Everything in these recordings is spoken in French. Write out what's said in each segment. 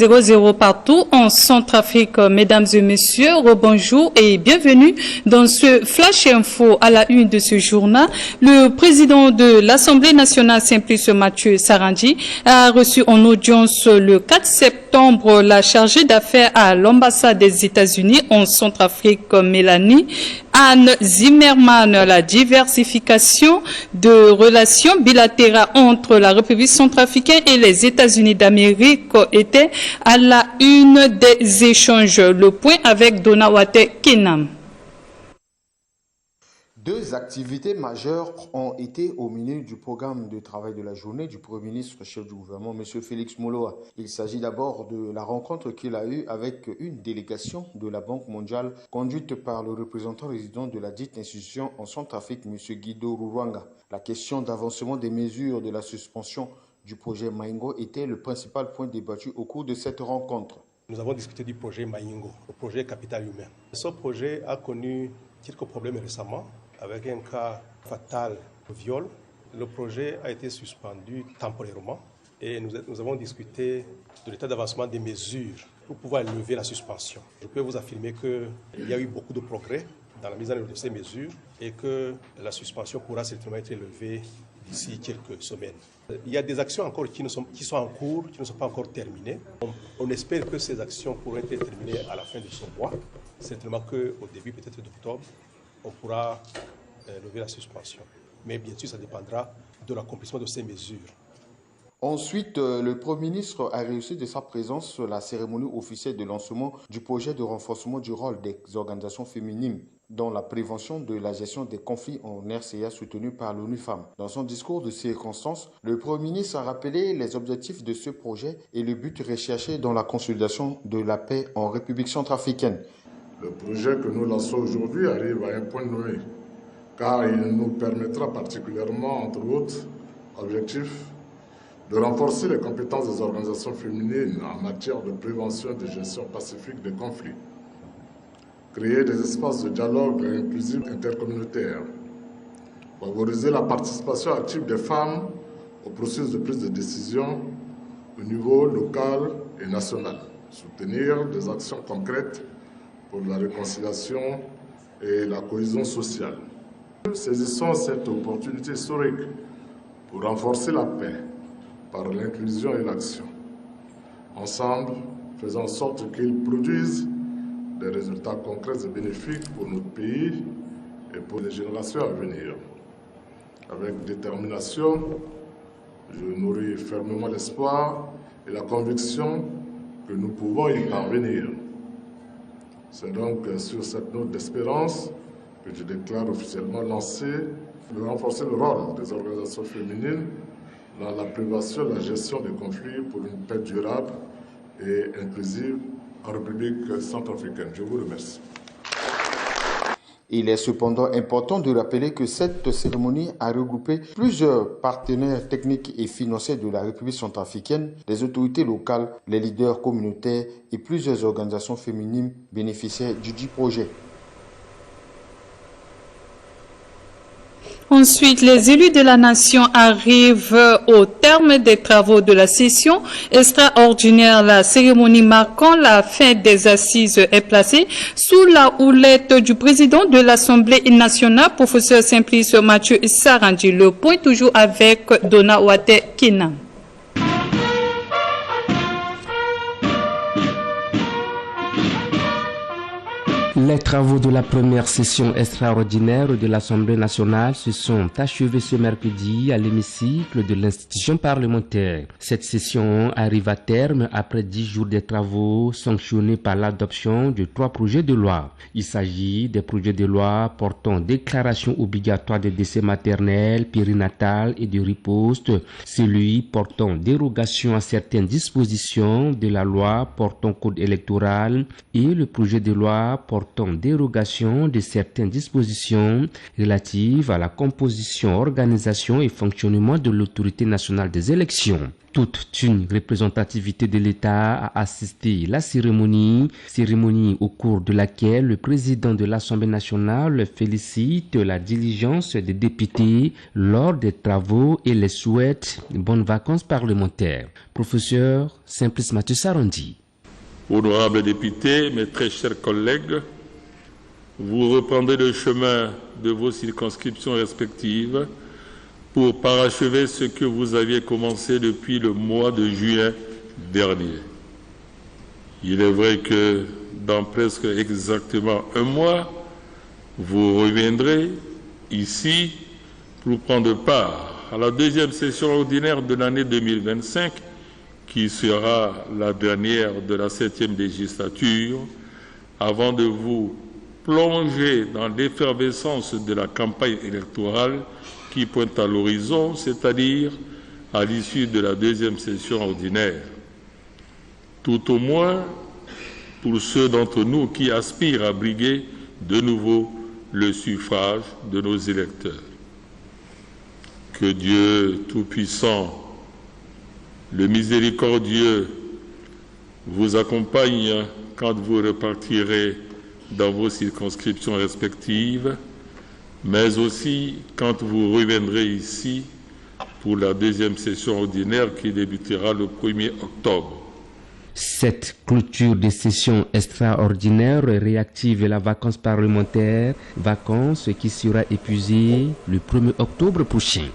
0-0 partout en Centrafrique. Mesdames et messieurs, rebonjour et bienvenue dans ce Flash Info. À la une de ce journal, le président de l'Assemblée nationale, Simplice Mathieu Sarandji, a reçu en audience le 4 septembre la chargée d'affaires à l'ambassade des États-Unis en Centrafrique, Mélanie Anne Zimmerman. La diversification de relations bilatérales entre la République centrafricaine et les États-Unis d'Amérique était à la une des échanges. Le point avec Donawate Kinam. Deux activités majeures ont été au menu du programme de travail de la journée du Premier ministre, chef du gouvernement, M. Félix Moloa. Il s'agit d'abord de la rencontre qu'il a eue avec une délégation de la Banque mondiale conduite par le représentant résident de la dite institution en Centrafrique, M. Guido Ruwanga. La question d'avancement des mesures de la suspension du projet Maingo était le principal point débattu au cours de cette rencontre. Nous avons discuté du projet Maingo, le projet Capital Humain. Ce projet a connu quelques problèmes récemment, avec un cas fatal de viol. Le projet a été suspendu temporairement et nous avons discuté de l'état d'avancement des mesures pour pouvoir lever la suspension. Je peux vous affirmer qu'il y a eu beaucoup de progrès dans la mise en œuvre de ces mesures et que la suspension pourra certainement être levée d'ici quelques semaines. Il y a des actions encore qui sont en cours, qui ne sont pas encore terminées. On espère que ces actions pourront être terminées à la fin de ce mois. Certainement qu'au début peut-être d'octobre, on pourra lever la suspension. Mais bien sûr, ça dépendra de l'accomplissement de ces mesures. Ensuite, le Premier ministre a réussi de sa présence la cérémonie officielle de lancement du projet de renforcement du rôle des organisations féminines dans la prévention de la gestion des conflits en RCA soutenu par l'ONU Femmes. Dans son discours de circonstance, le Premier ministre a rappelé les objectifs de ce projet et le but recherché dans la consolidation de la paix en République centrafricaine. Le projet que nous lançons aujourd'hui arrive à un point nommé, car il nous permettra particulièrement, entre autres objectifs, de renforcer les compétences des organisations féminines en matière de prévention et de gestion pacifique des conflits, créer des espaces de dialogue inclusifs intercommunautaires, favoriser la participation active des femmes au processus de prise de décision au niveau local et national, soutenir des actions concrètes pour la réconciliation et la cohésion sociale. Saisissons cette opportunité historique pour renforcer la paix par l'inclusion et l'action. Ensemble, faisons en sorte qu'ils produisent des résultats concrets et bénéfiques pour notre pays et pour les générations à venir. Avec détermination, je nourris fermement l'espoir et la conviction que nous pouvons y parvenir. C'est donc sur cette note d'espérance que je déclare officiellement lancer de renforcer le rôle des organisations féminines dans la prévention et la gestion des conflits pour une paix durable et inclusive en République centrafricaine. Je vous remercie. Il est cependant important de rappeler que cette cérémonie a regroupé plusieurs partenaires techniques et financiers de la République centrafricaine, les autorités locales, les leaders communautaires et plusieurs organisations féminines bénéficiaires du dit projet. Ensuite, les élus de la nation arrivent au terme des travaux de la session extraordinaire. La cérémonie marquant la fin des assises est placée sous la houlette du président de l'Assemblée nationale, professeur Simplice Mathieu Sarandji. Le point toujours avec Donawate Kinam. Les travaux de la première session extraordinaire de l'Assemblée nationale se sont achevés ce mercredi à l'hémicycle de l'institution parlementaire. Cette session arrive à terme après 10 jours de travaux sanctionnés par l'adoption de 3 projets de loi. Il s'agit des projets de loi portant déclaration obligatoire des décès maternels, périnatales et de riposte, celui portant dérogation à certaines dispositions de la loi portant code électoral et le projet de loi portant portant dérogation de certaines dispositions relatives à la composition, organisation et fonctionnement de l'autorité nationale des élections. Toute une représentativité de l'État a assisté à la cérémonie au cours de laquelle le président de l'Assemblée nationale félicite la diligence des députés lors des travaux et les souhaite bonnes vacances parlementaires. Professeur Simplice Mathieu Sarandi. Honorables députés, mes très chers collègues, vous reprendrez le chemin de vos circonscriptions respectives pour parachever ce que vous aviez commencé depuis le mois de juin dernier. Il est vrai que dans presque exactement un mois, vous reviendrez ici pour prendre part à la deuxième session ordinaire de l'année 2025, qui sera la dernière de la 7e législature, avant de vous plonger dans l'effervescence de la campagne électorale qui pointe à l'horizon, c'est-à-dire à l'issue de la deuxième session ordinaire. Tout au moins pour ceux d'entre nous qui aspirent à briguer de nouveau le suffrage de nos électeurs. Que Dieu Tout-Puissant, le miséricordieux, vous accompagne quand vous repartirez dans vos circonscriptions respectives, mais aussi quand vous reviendrez ici pour la deuxième session ordinaire qui débutera le 1er octobre. Cette clôture de session extraordinaire réactive la vacance parlementaire, vacance qui sera épuisée le 1er octobre prochain.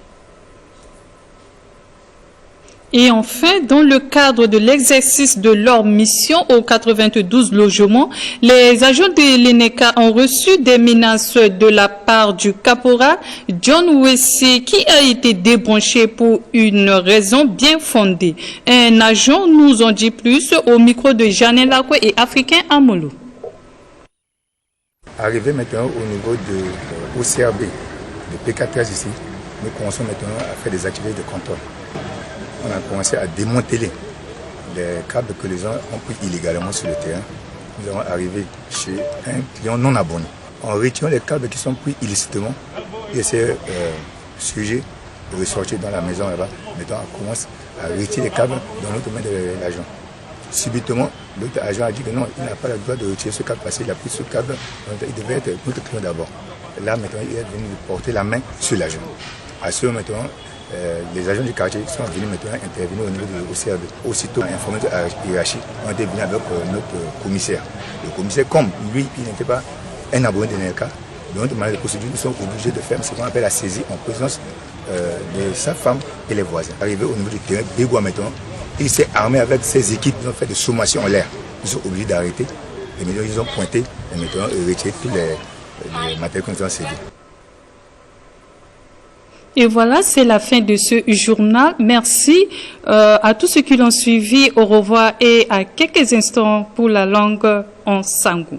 Et enfin, dans le cadre de l'exercice de leur mission aux 92 logements, les agents de l'ENECA ont reçu des menaces de la part du caporal John Wessé qui a été débranché pour une raison bien fondée. Un agent nous en dit plus au micro de Janel Lakwe et Africain Amolo. Arrivé maintenant au niveau de OCRB, de PK13 ici, nous commençons maintenant à faire des activités de contrôle. On a commencé à démanteler les câbles que les gens ont pris illégalement sur le terrain. Nous allons arriver chez un client non abonné. En retirant les câbles qui sont pris illicitement, et ces sujets de ressortir dans la maison là-bas, maintenant on commence à retirer les câbles dans l'autre main de l'agent. Subitement, l'autre agent a dit que non, il n'a pas le droit de retirer ce câble parce qu'il a pris ce câble, il devait être notre client d'abord. Là maintenant, il est venu porter la main sur l'agent. À ce moment maintenant, les agents du quartier sont venus maintenant intervenir au niveau de l'OCRB. Aussitôt informés de la hiérarchie, on était venus avec notre commissaire. Le commissaire, comme lui, il n'était pas un abonné de l'ENECA, dans notre manière de procédure, nous sommes obligés de faire ce qu'on appelle la saisie en présence de sa femme et les voisins. Arrivé au niveau du terrain, Bégoua maintenant, il s'est armé avec ses équipes, ils ont fait des sommations en l'air. Ils sont obligés d'arrêter. Et maintenant, ils ont pointé et maintenant retiré tous les matériels qu'on a saisis. Et voilà, c'est la fin de ce journal. Merci à tous ceux qui l'ont suivi. Au revoir et à quelques instants pour la langue en Sangou.